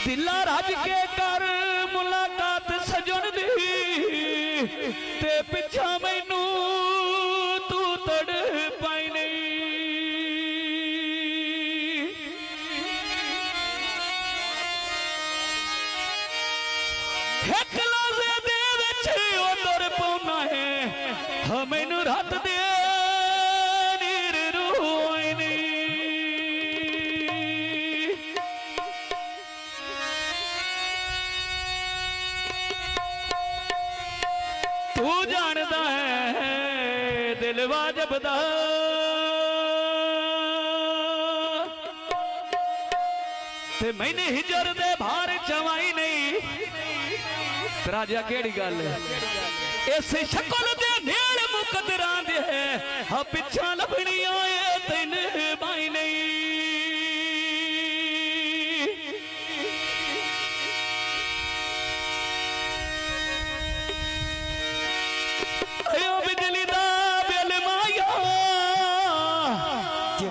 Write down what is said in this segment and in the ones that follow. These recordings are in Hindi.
दिला राज के कर मुलाकात सजन दी ते पिछा मैनू तू तड़ पाई नहीं। एक लाजे दे विच ओ तुर पौना है हाँ मैनू रात दे नीर रोई नहीं। तू जानदा है दिल वाजबदा ते मैंने हिजर दे भार चवाई नहीं। राजा केड़ी गल इस शक्ल दे नेड़ मुकदरां दे हाँ पिछा लभनी आए तेन बाई नहीं। बिजली दा बिल माया ये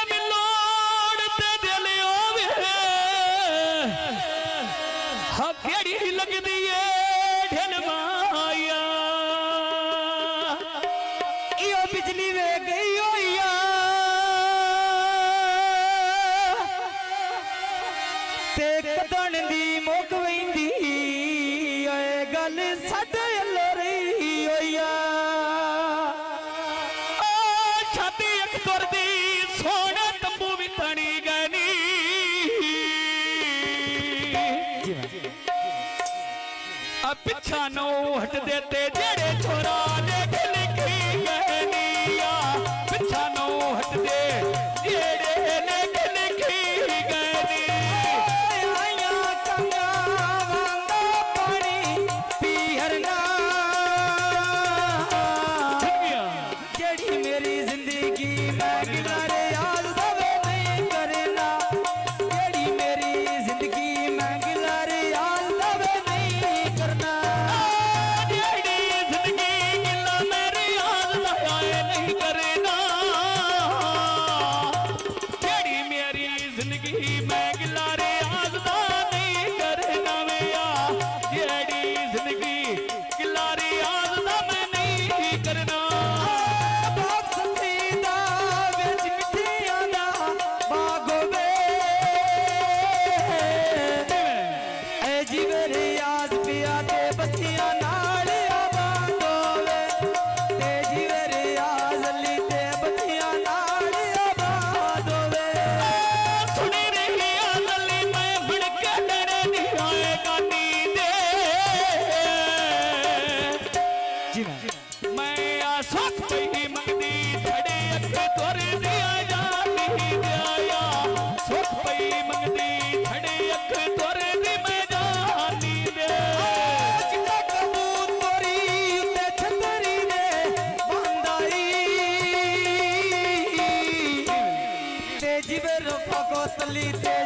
मिलोड़ ते दिल आवे हाँ केड़ी लगदी है ढिल माया। यो बिजली वे गई होइया ते कदण दी मुक वैंदी गल साडे रही होइया। छाती अख तुरदी सोने तंबू भी तनी गनी अब पिछा नो हट देते जेड़े छोरा लिख लिखी गनिया। पिछा नो हट दे जेड़े लिख लिखी गनी। जेड़ी मेरी जिंदगी मैं गिलारे याद दवे नहीं करना। जेड़ी मेरी जिंदगी मैं गिलारे याद दवे नहीं करना। जेड़ी जिंदगी गिला मेरी याद दवे नहीं करना। जेड़ी मेरी जिंदगी मैं गिलारे याद नहीं करना मेया। जेड़ी जिंदगी गिलारे याद मैं नहीं करना।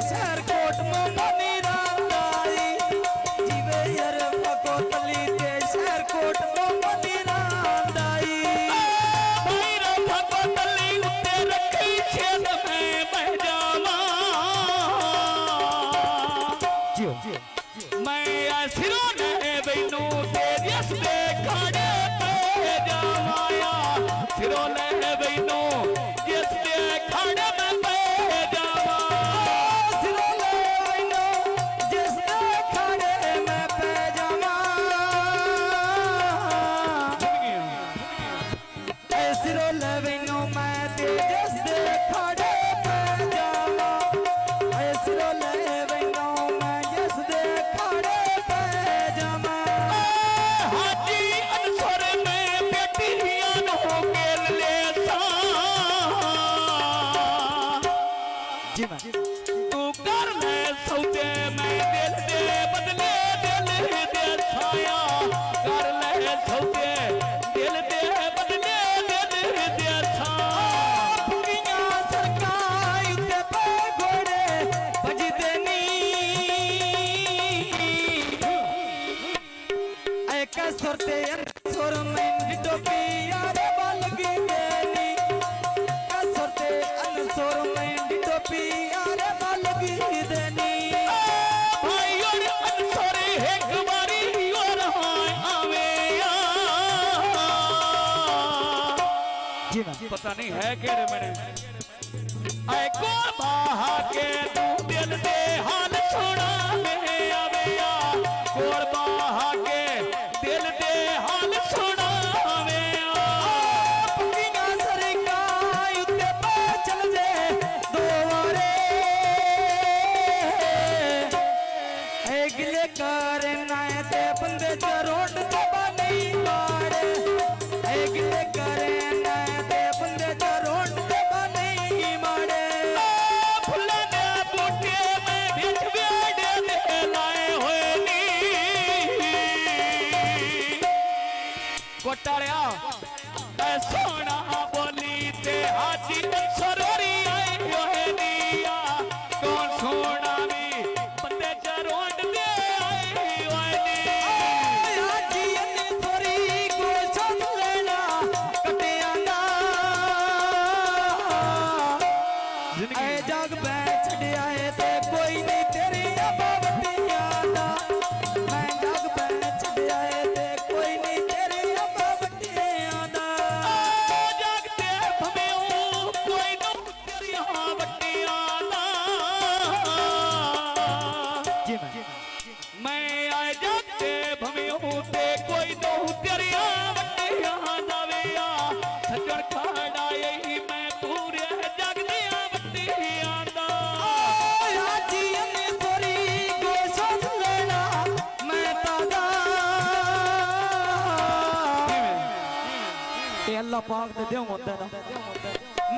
शहर कोट मोमनी रांदाई जीवे यार फको तली ते शहर कोट मोमनी रांदाई। भाई रे फको तली उत्ते रखी छेद में बह जावा। मैं सिरों ने बैनू तेरी अस दे खाड़े पे जावाया। सिरों ने बैनू जिस दे खाड़े में पे जावा। तू कर ले सौदे मैं दिल दे बदले दिल दे छाया। कर ले सौदे दिल दे बदले दिल दे छाया। बुढ़ियां सरकाई उत्ते पे घोड़े बजदे नी। ऐ कसुर ते सुर में डोबी यार बल गई नी। कसुर ते अनसुर में टोपी यारे मालगी देनी भाई और अनसोरे एक बारी और आवे जी ना पता नहीं है केड़े मेरे आए को बाहा के तू दिल दे हाल सुना में आवे कोल बाहा के दिल दे हाल सुना में पक्कियां सरका उत्ते पे चल जे दोवारे गिले करना ते बंदे जरोंड दबा नहीं मारे गिले करना ते बंदे जरोंड दबा नहीं मारे फुल्ला ने बूटे में बिछ बेड़े दे लाए हुए नी कोटाड़िया ऐ सोना बोली ते हाजी सरोरी आई हुए निया कौन सोना भी बंदे जरोंड दे आई हुए नी आजी ने थोड़ी गोशन लेना कटिया ना ऐ जग बैठ आए ते कोई नहीं तेरी अबावटियां दा मैं जग बैठ आए ते कोई नहीं तेरी अबावटियां दा जागते भमेऊ कोई न तेरिया वट्टियां ना जी मैं आए जागते भमेऊ ते कोई न तेरिया वट्टियां ना वेया सजण खाड़ा यही मैं पूरे जगदिया वट्टियां ना आजी ने थोड़ी गोशन लेना मैं ताजा ये अल्लाह पाक दे देव होता ना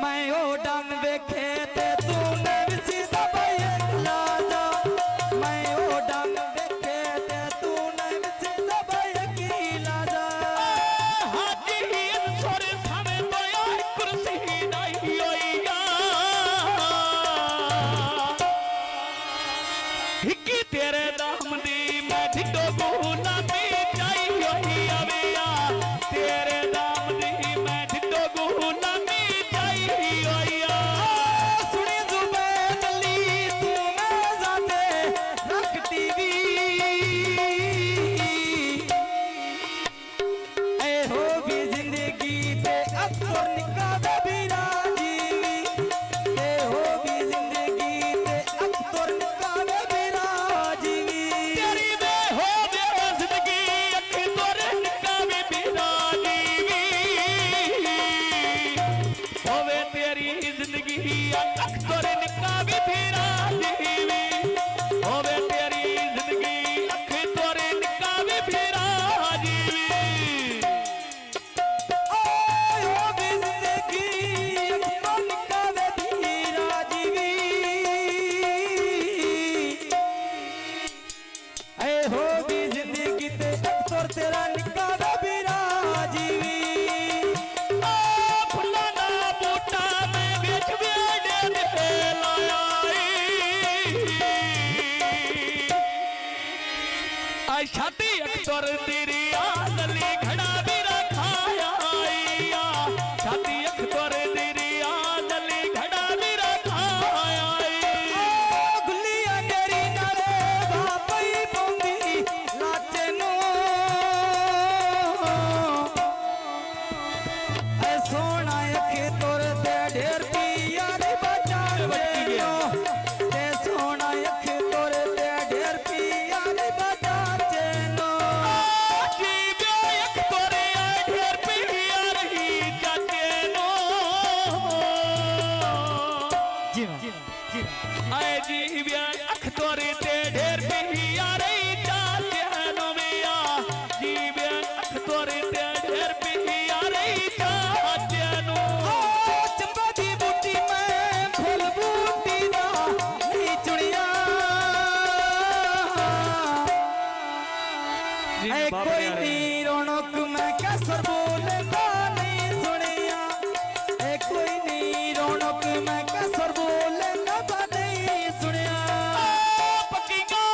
मैं ओ डंग वेखे ते तू ने विसी दबाए लाजा मैं ओ डंग वेखे ते तू ने विसी दबाए की लाजा हाजी सोर सामे तो कुर्सी डाई होईया हिक्की तेरे दाम दी मैं ढिडो गुलामी चाई होई आवेया तेरे दाम दी मैं ढिडो गुलामी चाई होईया सुनी जुबान ली तू मैं जाते रख टीवी ऐ हो भी जिंदगी ते अक्सर निकाले भी राजीवी ऐ हो भी जिंदगी ते अक्सर निकाले भी राजीवी तेरी वे हो वे जिंदगी अख तोरे निकावे बिना जीवी होवे तेरी जिंदगी अख तोरे निकावे बिना जीवी होवे तेरी जिंदगी अख तोरे निकावे बिना जीवी ओ हो भी जिंदगी अक्सर निकाले भी राजीवी ऐ हो भी जिंदगी ते अक्सर तेरा निकाले भी राजीवी आ फुल्ला ना बूटा मैं बेच बेड़े दे लाया आई छाती अक्सर तेरी आदली घड़ा भी रखाया आईया छाती अक्सर तेरी आदली घड़ा भी रखाया गुल्लिया तेरी नाले बापई पौंदी लाचे नो ऐ सोना अखे तोर ते ढेर पिया रे बचाचे नो ते सोना अखे तोर ते ढेर पिया रे बचाचे नो जी बे अक्सर ढेर पिया रही जाते नो जी जी आए जीव्या अख तोरे ते ढेर पिया रही जाते नो मिया जीव्या अख तोरे ते ढेर पिया रही जाते नो चंपा दी बूटी में फूल बूटी दा नहीं चुनिया ऐ कोई नी रौनक में कैसर बोलना नहीं सुनिया ऐ कोई नी रौनक में कैसर बोलना नहीं सुनिया पक्कियां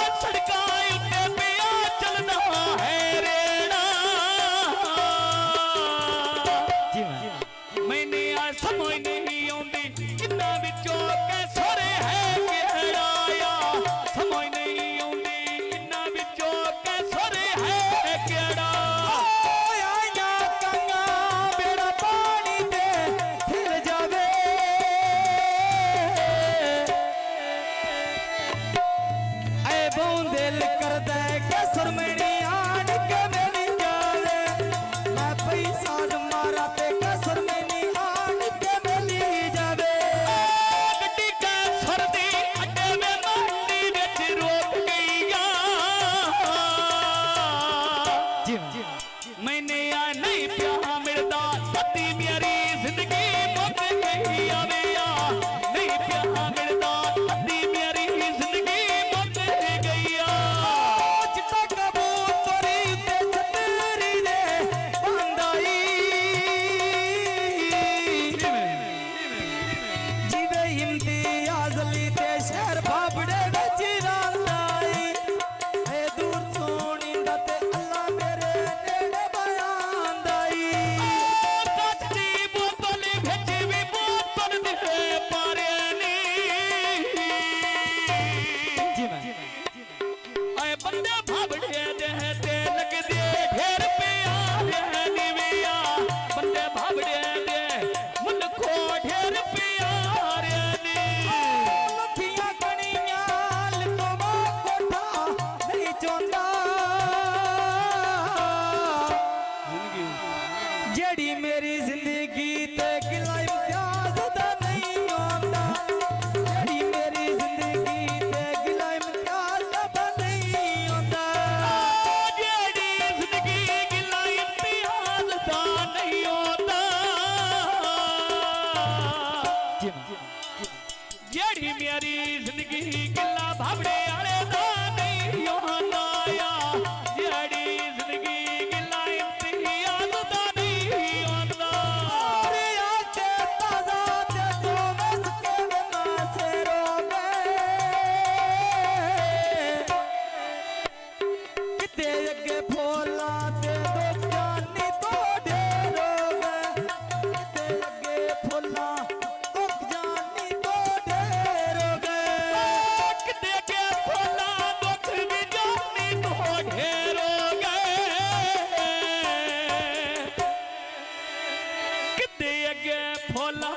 जेड़ी मेरी जिंदगी गिला भावड़े आले दा नहीं आया जेड़ी जिंदगी गिला इम्तियाज दा नहीं आंदा अरे आके ताजा ते जो बस के मासे रोगे किते अगे फूला ते दो जानी तो ढेरोगे किते अगे फूला तो जानी तो ढेरोगे किते के फूला दुख भी जानी तो ढेरोगे किते अगे फूला